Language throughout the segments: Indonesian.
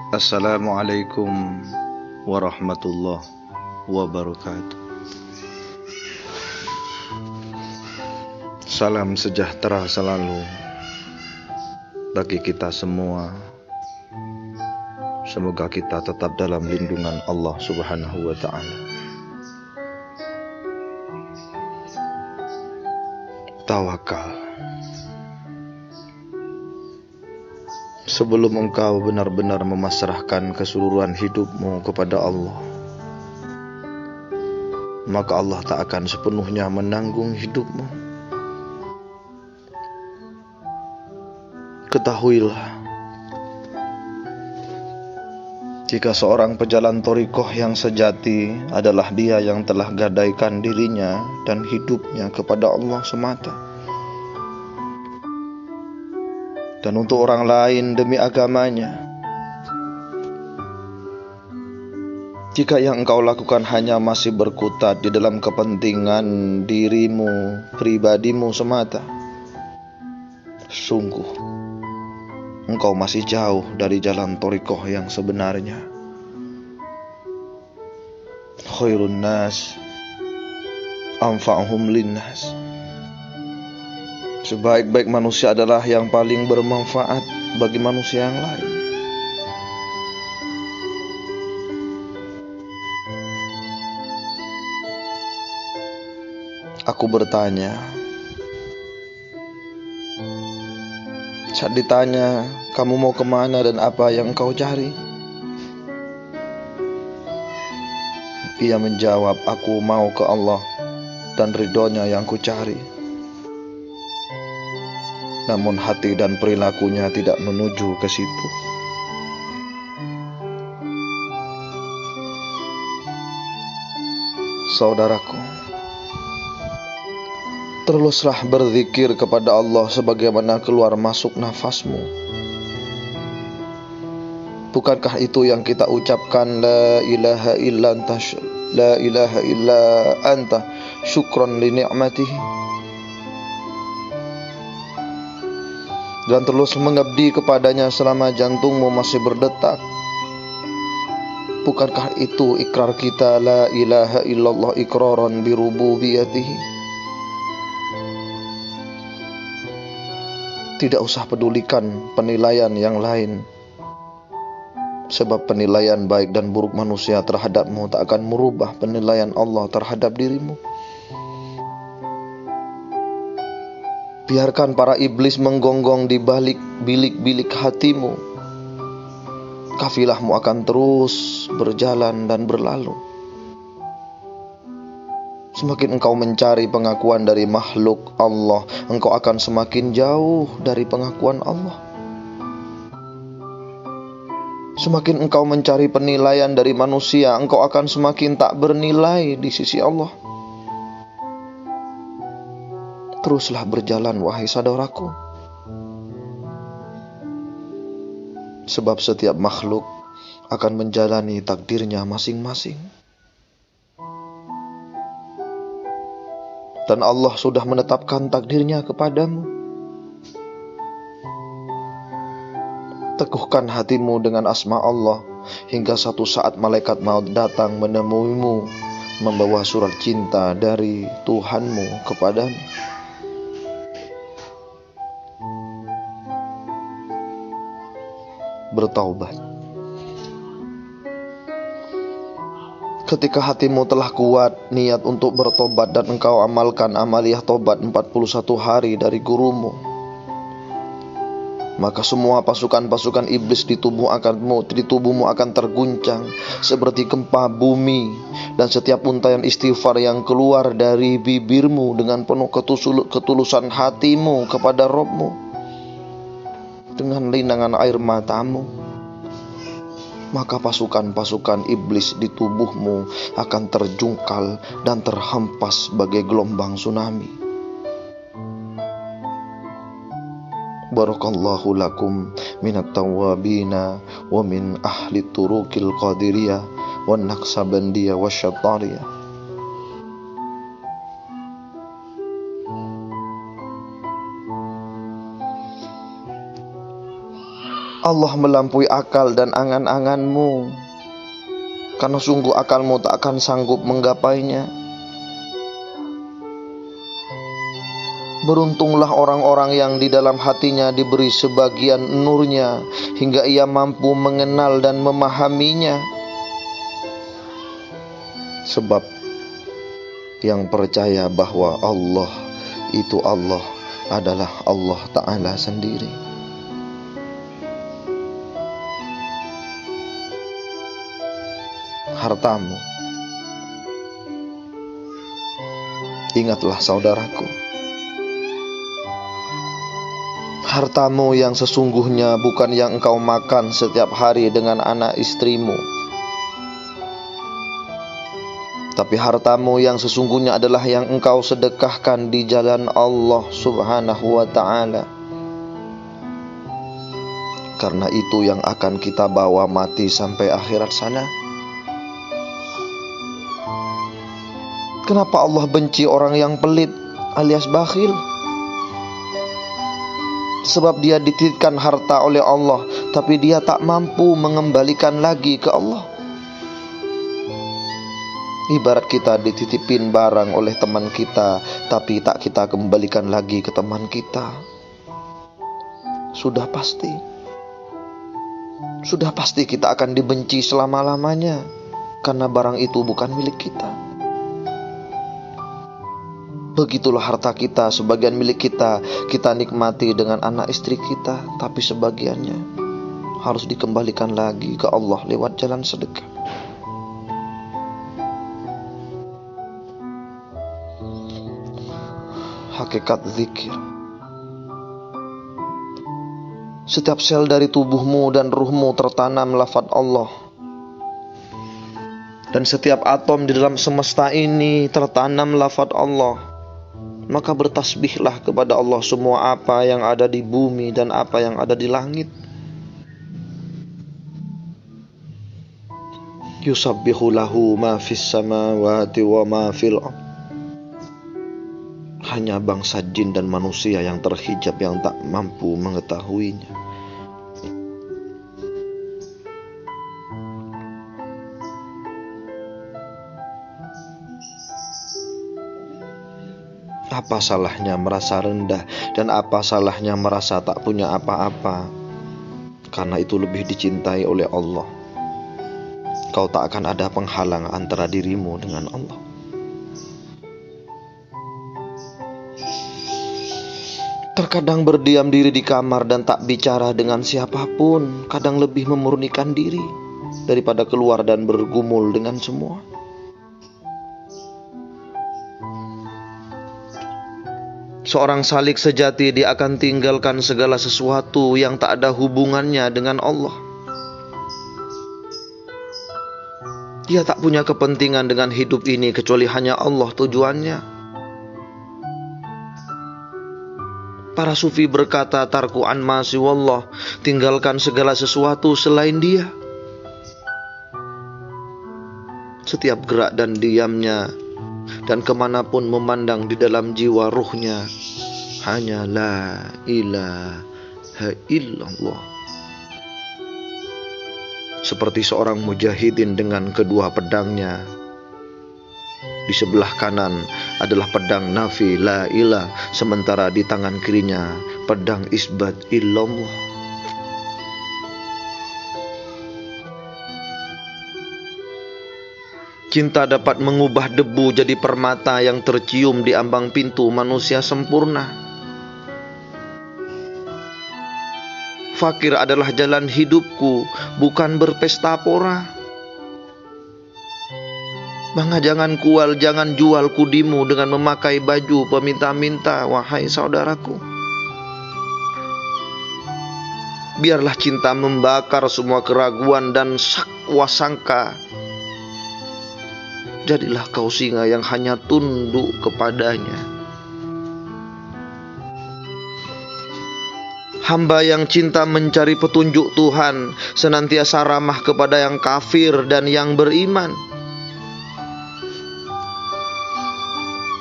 Assalamualaikum warahmatullahi wabarakatuh. Salam sejahtera selalu bagi kita semua. Semoga kita tetap dalam lindungan Allah Subhanahu wa ta'ala. Tawakal. Sebelum engkau benar-benar memasrahkan keseluruhan hidupmu kepada Allah, maka Allah tak akan sepenuhnya menanggung hidupmu. Ketahuilah, jika seorang pejalan thariqah yang sejati adalah dia yang telah gadaikan dirinya dan hidupnya kepada Allah semata, dan untuk orang lain demi agamanya. Jika yang engkau lakukan hanya masih berkutat di dalam kepentingan dirimu, pribadimu semata, sungguh engkau masih jauh dari jalan thariqah yang sebenarnya. Khairun nas anfa'uhum linnas. Sebaik-baik manusia adalah yang paling bermanfaat bagi manusia yang lain. Aku bertanya, saat ditanya, kamu mau kemana dan apa yang kau cari? Ia menjawab, aku mau ke Allah dan ridhonya yang ku cari. Namun hati dan perilakunya tidak menuju ke situ. Saudaraku, teruslah berzikir kepada Allah sebagaimana keluar masuk nafasmu. Bukankah itu yang kita ucapkan, la ilaha illa anta, la ilaha illa anta syukran li ni'matihi, dan terus mengabdi kepadanya selama jantungmu masih berdetak? Bukankah itu ikrar kita, la ilaha illallah iqraran bi rububiyatihi? Tidak usah pedulikan penilaian yang lain, sebab penilaian baik dan buruk manusia terhadapmu tak akan merubah penilaian Allah terhadap dirimu. Biarkan para iblis menggonggong di balik bilik-bilik hatimu. Kafilahmu akan terus berjalan dan berlalu. Semakin engkau mencari pengakuan dari makhluk Allah, engkau akan semakin jauh dari pengakuan Allah. Semakin engkau mencari penilaian dari manusia, engkau akan semakin tak bernilai di sisi Allah. Teruslah berjalan, wahai saudaraku, sebab setiap makhluk akan menjalani takdirnya masing-masing. Dan Allah sudah menetapkan takdirnya kepadamu. Teguhkan hatimu dengan asma Allah, hingga satu saat malaikat maut datang menemuimu, membawa surat cinta dari Tuhanmu kepadamu. Bertaubat. Ketika hatimu telah kuat niat untuk bertobat dan engkau amalkan amaliyah tobat 41 hari dari gurumu, maka semua pasukan-pasukan iblis di tubuhmu akan terguncang seperti gempa bumi, dan setiap untayan istighfar yang keluar dari bibirmu dengan penuh ketulusan hatimu kepada Rabbmu, dengan linangan air matamu, maka pasukan-pasukan iblis di tubuhmu akan terjungkal dan terhempas bagai gelombang tsunami. Barakallahu lakum minat tawabina wa min ahli turukil qadiriyah wa naqsabandiyah wa syatariyah. Allah melampaui akal dan angan-anganmu, karena sungguh akalmu tak akan sanggup menggapainya. Beruntunglah orang-orang yang di dalam hatinya diberi sebagian nurnya, hingga ia mampu mengenal dan memahaminya. Sebab yang percaya bahwa Allah itu Allah adalah Allah Ta'ala sendiri. Hartamu, ingatlah saudaraku, hartamu yang sesungguhnya bukan yang engkau makan setiap hari dengan anak istrimu, tapi hartamu yang sesungguhnya adalah yang engkau sedekahkan di jalan Allah Subhanahu wa Ta'ala. Karena itu yang akan kita bawa mati sampai akhirat sana. Kenapa Allah benci orang yang pelit alias bakhil? Sebab dia dititipkan harta oleh Allah, tapi dia tak mampu mengembalikan lagi ke Allah. Ibarat kita dititipin barang oleh teman kita, tapi tak kita kembalikan lagi ke teman kita. Sudah pasti kita akan dibenci selama-lamanya, karena barang itu bukan milik kita. Begitulah harta kita, sebagian milik kita, kita nikmati dengan anak istri kita, tapi sebagiannya harus dikembalikan lagi ke Allah lewat jalan sedekah. Hakikat zikir. Setiap sel dari tubuhmu dan ruhmu tertanam lafaz Allah. Dan setiap atom di dalam semesta ini tertanam lafaz Allah. Maka bertasbihlah kepada Allah semua apa yang ada di bumi dan apa yang ada di langit. Yusabbihu lahu ma fis samawati wa ma fil ardh. Hanya bangsa jin dan manusia yang terhijab yang tak mampu mengetahuinya. Apa salahnya merasa rendah, dan apa salahnya merasa tak punya apa-apa? Karena itu lebih dicintai oleh Allah. Kau tak akan ada penghalang antara dirimu dengan Allah. Terkadang berdiam diri di kamar dan tak bicara dengan siapapun, kadang lebih memurnikan diri daripada keluar dan bergumul dengan semua. Seorang salik sejati, dia akan tinggalkan segala sesuatu yang tak ada hubungannya dengan Allah. Dia tak punya kepentingan dengan hidup ini kecuali hanya Allah tujuannya. Para sufi berkata, tarku an ma siwallah, tinggalkan segala sesuatu selain Dia. Setiap gerak dan diamnya dan kemanapun memandang di dalam jiwa ruhnya hanya la ilaha illallah. Seperti seorang mujahidin dengan kedua pedangnya. Di sebelah kanan adalah pedang nafi la ilah, sementara di tangan kirinya pedang isbat illallah. Cinta dapat mengubah debu jadi permata yang tercium di ambang pintu manusia sempurna. Fakir adalah jalan hidupku, bukan berpesta pora. Maka jangan kual, jangan jual kudimu dengan memakai baju peminta-minta, wahai saudaraku. Biarlah cinta membakar semua keraguan dan sakwa sangka. Jadilah kau singa yang hanya tunduk kepadanya. Hamba yang cinta mencari petunjuk Tuhan senantiasa ramah kepada yang kafir dan yang beriman.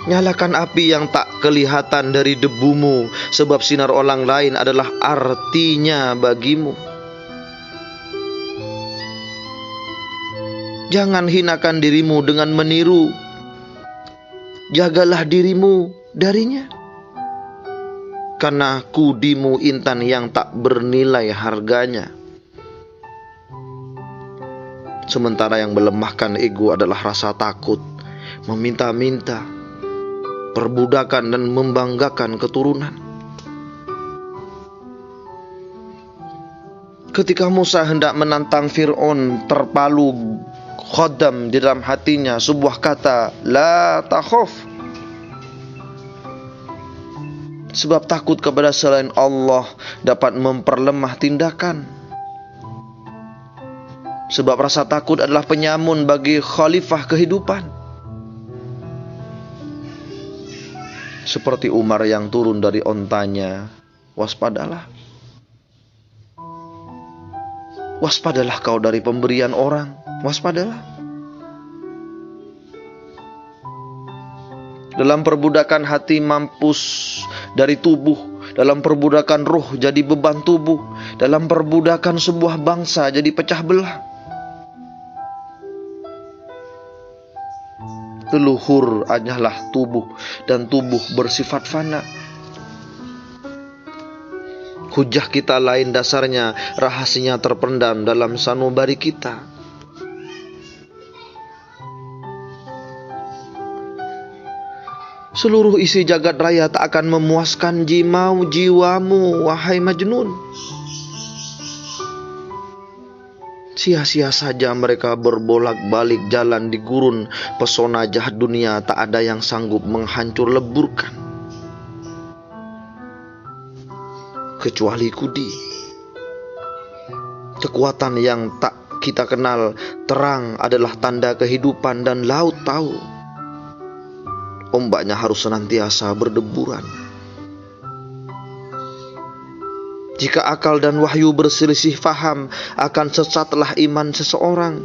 Nyalakan api yang tak kelihatan dari debumu, sebab sinar orang lain adalah artinya bagimu. Jangan hinakan dirimu dengan meniru. Jagalah dirimu darinya. Karena kudimu intan yang tak bernilai harganya. Sementara yang melemahkan ego adalah rasa takut, meminta-minta, perbudakan dan membanggakan keturunan. Ketika Musa hendak menantang Fir'aun, terpalu khodam di dalam hatinya sebuah kata, la takhaf. Sebab takut kepada selain Allah dapat memperlemah tindakan. Sebab rasa takut adalah penyamun bagi khalifah kehidupan. Seperti Umar yang turun dari ontanya, waspadalah. Waspadalah kau dari pemberian orang, waspadalah. Dalam perbudakan hati mampus dari tubuh, dalam perbudakan ruh jadi beban tubuh, dalam perbudakan sebuah bangsa jadi pecah belah. Leluhur hanyalah tubuh, dan tubuh bersifat fana. Hujah kita lain dasarnya, rahasianya terpendam dalam sanubari kita. Seluruh isi jagat raya tak akan memuaskan jiwamu, wahai Majnun. Sia-sia saja mereka berbolak-balik jalan di gurun pesona jahat dunia, tak ada yang sanggup menghancur leburkan. Kecuali kudi. Kekuatan yang tak kita kenal, terang adalah tanda kehidupan dan laut tahu. Ombaknya harus senantiasa berdeburan. Jika akal dan wahyu berselisih faham, akan sesatlah iman seseorang.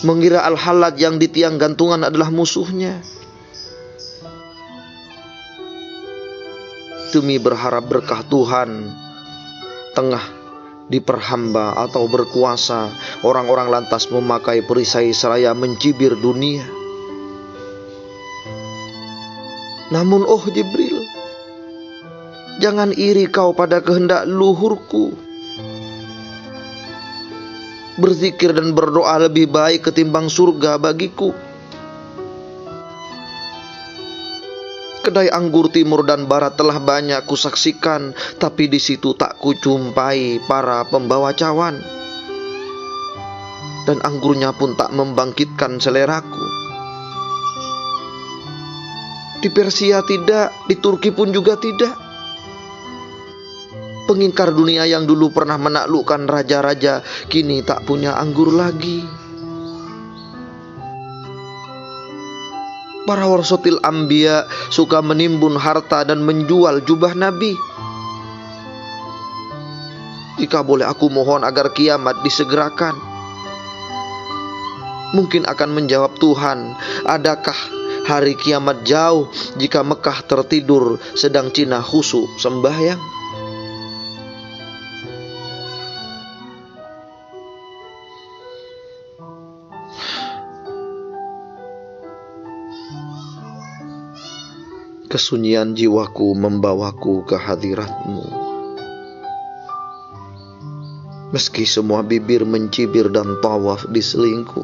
Mengira al-halat yang di tiang gantungan adalah musuhnya. Demi berharap berkah Tuhan tengah diperhamba atau berkuasa, orang-orang lantas memakai perisai seraya mencibir dunia. Namun oh Jibril, jangan iri kau pada kehendak luhurku. Berzikir dan berdoa lebih baik ketimbang surga bagiku. Kedai anggur timur dan barat telah banyak kusaksikan, tapi di situ tak kujumpai para pembawa cawan. Dan anggurnya pun tak membangkitkan seleraku. Di Persia tidak, di Turki pun juga tidak. Pengingkar dunia yang dulu pernah menaklukkan raja-raja, kini tak punya anggur lagi. Para warasatil anbiya suka menimbun harta dan menjual jubah Nabi. Jika boleh aku mohon agar kiamat disegerakan. Mungkin akan menjawab Tuhan, adakah hari kiamat jauh jika Mekah tertidur sedang Cina khusyuk sembahyang? Kesunyian jiwaku membawaku ke hadirat-Mu. Meski semua bibir mencibir dan tawaf di selingku,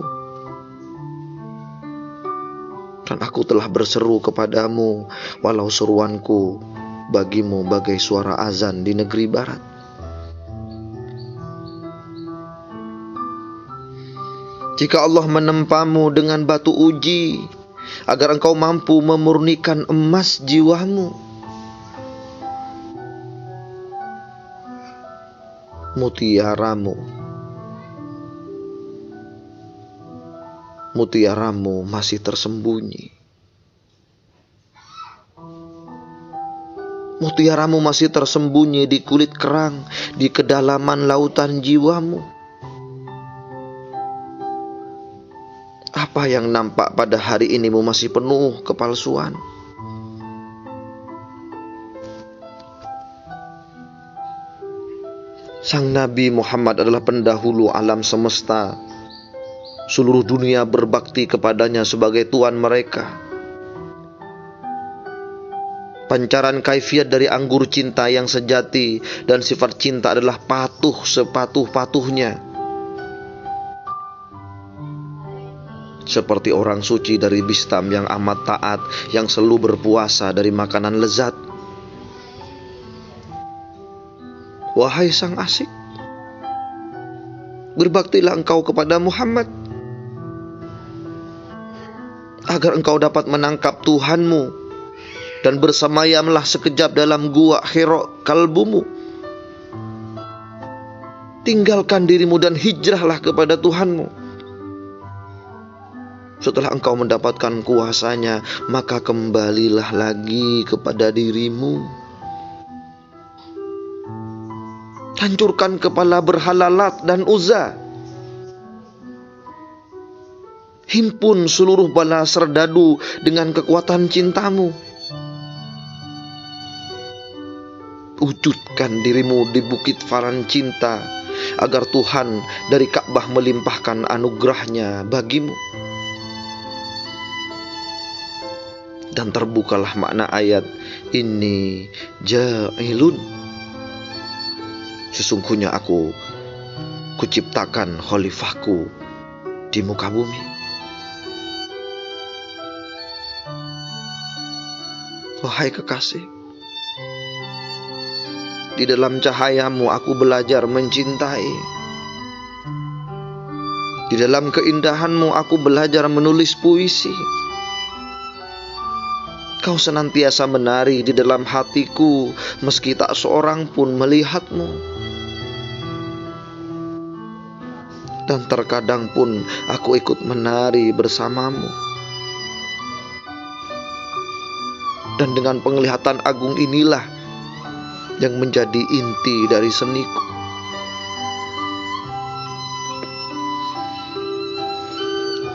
dan aku telah berseru kepadamu, walau seruanku bagimu bagai suara azan di negeri barat. Jika Allah menempamu dengan batu uji, agar engkau mampu memurnikan emas jiwamu, mutiaramu masih tersembunyi. Mutiaramu masih tersembunyi di kulit kerang, di kedalaman lautan jiwamu. Apa yang nampak pada hari ini masih penuh kepalsuan. Sang Nabi Muhammad adalah pendahulu alam semesta. Seluruh dunia berbakti kepadanya sebagai Tuhan mereka. Pancaran kaifiat dari anggur cinta yang sejati dan sifat cinta adalah patuh sepatuh-patuhnya. Seperti orang suci dari Bistam yang amat taat, yang selalu berpuasa dari makanan lezat. Wahai sang asik, berbaktilah engkau kepada Muhammad, agar engkau dapat menangkap Tuhanmu, dan bersemayamlah sekejap dalam gua Hira kalbumu. Tinggalkan dirimu dan hijrahlah kepada Tuhanmu. Setelah engkau mendapatkan kuasanya, maka kembalilah lagi kepada dirimu. Hancurkan kepala berhala Lat dan Uzza. Himpun seluruh bala serdadu dengan kekuatan cintamu. Wujudkan dirimu di bukit Faran cinta, agar Tuhan dari Ka'bah melimpahkan anugerahnya bagimu. Dan terbukalah makna ayat, Inni ja'ilun, sesungguhnya aku kuciptakan khalifahku di muka bumi. Wahai kekasih, di dalam cahayamu aku belajar mencintai. Di dalam keindahanmu aku belajar menulis puisi. Kau senantiasa menari di dalam hatiku, meski tak seorang pun melihatmu. Dan terkadang pun aku ikut menari bersamamu. Dan dengan penglihatan agung inilah yang menjadi inti dari seniku.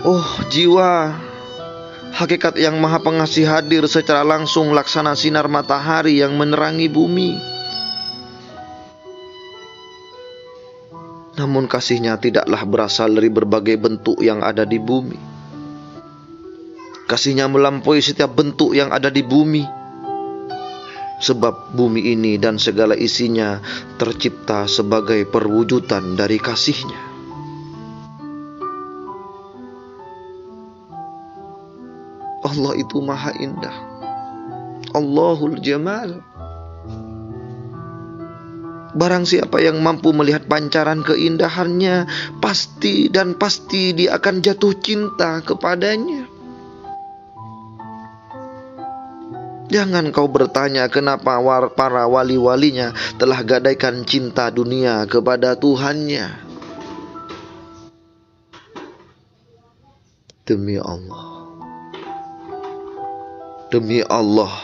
Oh jiwa, hakikat yang maha pengasih hadir secara langsung laksana sinar matahari yang menerangi bumi. Namun kasihnya tidaklah berasal dari berbagai bentuk yang ada di bumi. Kasihnya melampaui setiap bentuk yang ada di bumi. Sebab bumi ini dan segala isinya tercipta sebagai perwujudan dari kasihnya. Allah itu maha indah. Allahul Jamal. Barang siapa yang mampu melihat pancaran keindahannya, pasti dia akan jatuh cinta kepadanya. Jangan kau bertanya kenapa para wali-walinya telah gadaikan cinta dunia kepada Tuhannya. Demi Allah,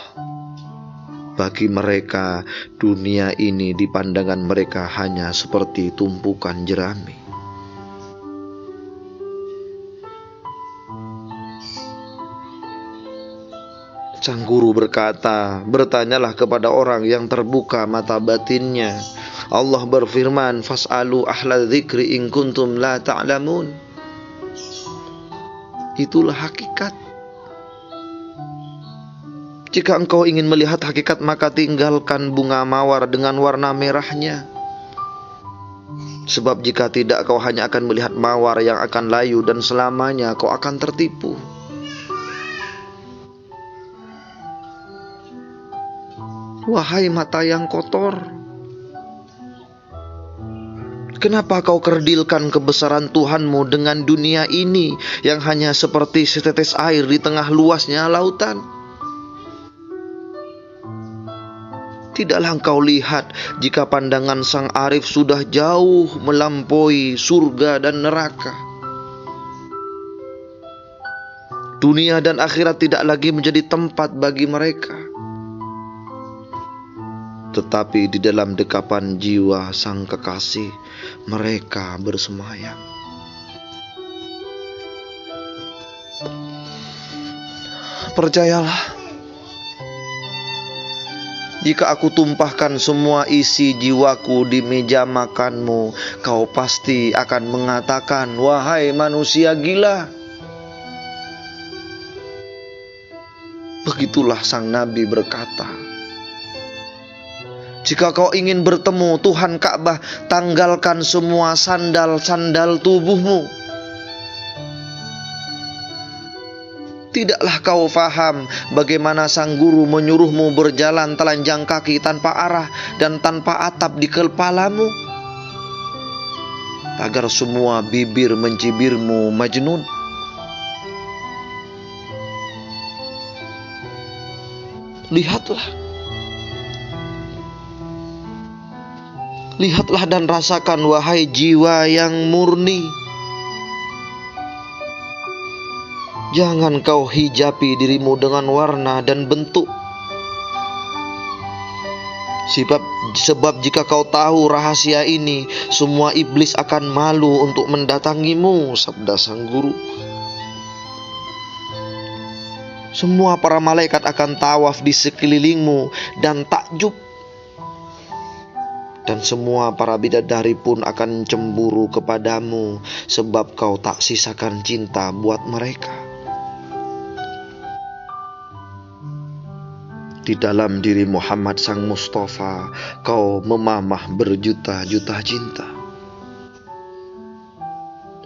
bagi mereka dunia ini di pandangan mereka hanya seperti tumpukan jerami. Sang guru berkata, bertanyalah kepada orang yang terbuka mata batinnya. Allah berfirman, Fas'alu ahla dzikri in kuntum la ta'lamun. Itulah hakikat. Jika engkau ingin melihat hakikat, maka tinggalkan bunga mawar dengan warna merahnya. Sebab jika tidak, kau hanya akan melihat mawar yang akan layu dan selamanya kau akan tertipu. Wahai mata yang kotor, kenapa kau kerdilkan kebesaran Tuhanmu dengan dunia ini yang hanya seperti setetes air di tengah luasnya lautan? Tidaklah engkau lihat jika pandangan sang arif sudah jauh melampaui surga dan neraka? Dunia dan akhirat tidak lagi menjadi tempat bagi mereka, tetapi di dalam dekapan jiwa sang kekasih mereka bersemayam. Percayalah, Jika aku tumpahkan semua isi jiwaku di meja makanmu, kau pasti akan mengatakan, wahai manusia gila. Begitulah sang nabi berkata. Jika kau ingin bertemu Tuhan Ka'bah, tanggalkan semua sandal-sandal tubuhmu. Tidaklah kau faham bagaimana sang guru menyuruhmu berjalan telanjang kaki tanpa arah dan tanpa atap di kepalamu, agar semua bibir mencibirmu Majnun. Lihatlah dan rasakan, wahai jiwa yang murni. Jangan kau hijapi dirimu dengan warna dan bentuk. Sebab jika kau tahu rahasia ini, semua iblis akan malu untuk mendatangimu, sabda sang guru. Semua para malaikat akan tawaf di sekelilingmu dan takjub. Dan semua para bidadari pun akan cemburu kepadamu, sebab kau tak sisakan cinta buat mereka. Di dalam diri Muhammad sang Mustafa, kau memamah berjuta-juta cinta.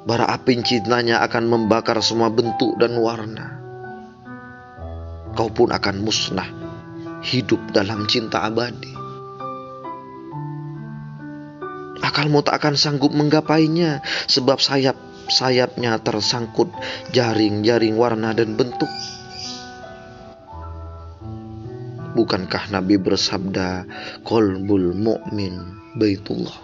Bara api cintanya akan membakar semua bentuk dan warna. Kau pun akan musnah, hidup dalam cinta abadi. Akalmu tak akan sanggup menggapainya, sebab sayapnya tersangkut jaring-jaring warna dan bentuk. Bukankah Nabi bersabda, qalbul mu'min baitullah.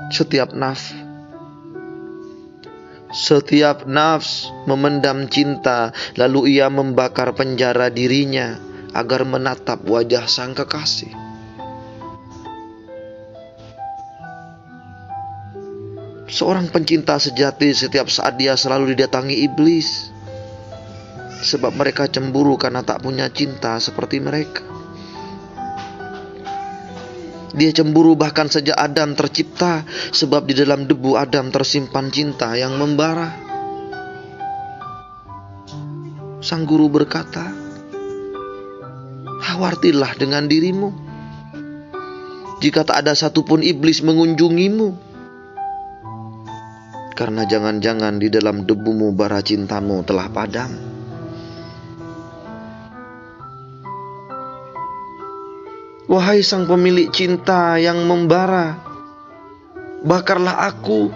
Setiap nafs memendam cinta, lalu ia membakar penjara dirinya agar menatap wajah sang kekasih. Seorang pencinta sejati setiap saat dia selalu didatangi iblis, sebab mereka cemburu karena tak punya cinta seperti mereka. Dia cemburu bahkan sejak Adam tercipta, sebab di dalam debu Adam tersimpan cinta yang membara. Sang guru berkata, khawatirlah dengan dirimu, jika tak ada satupun iblis mengunjungimu. Karena jangan-jangan di dalam debumu bara cintamu telah padam. Wahai sang pemilik cinta yang membara, bakarlah aku.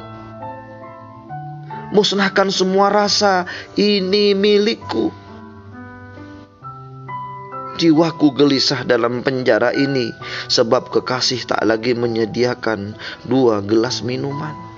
Musnahkan semua rasa, ini milikku. Jiwaku gelisah dalam penjara ini, sebab kekasih tak lagi menyediakan 2 gelas minuman.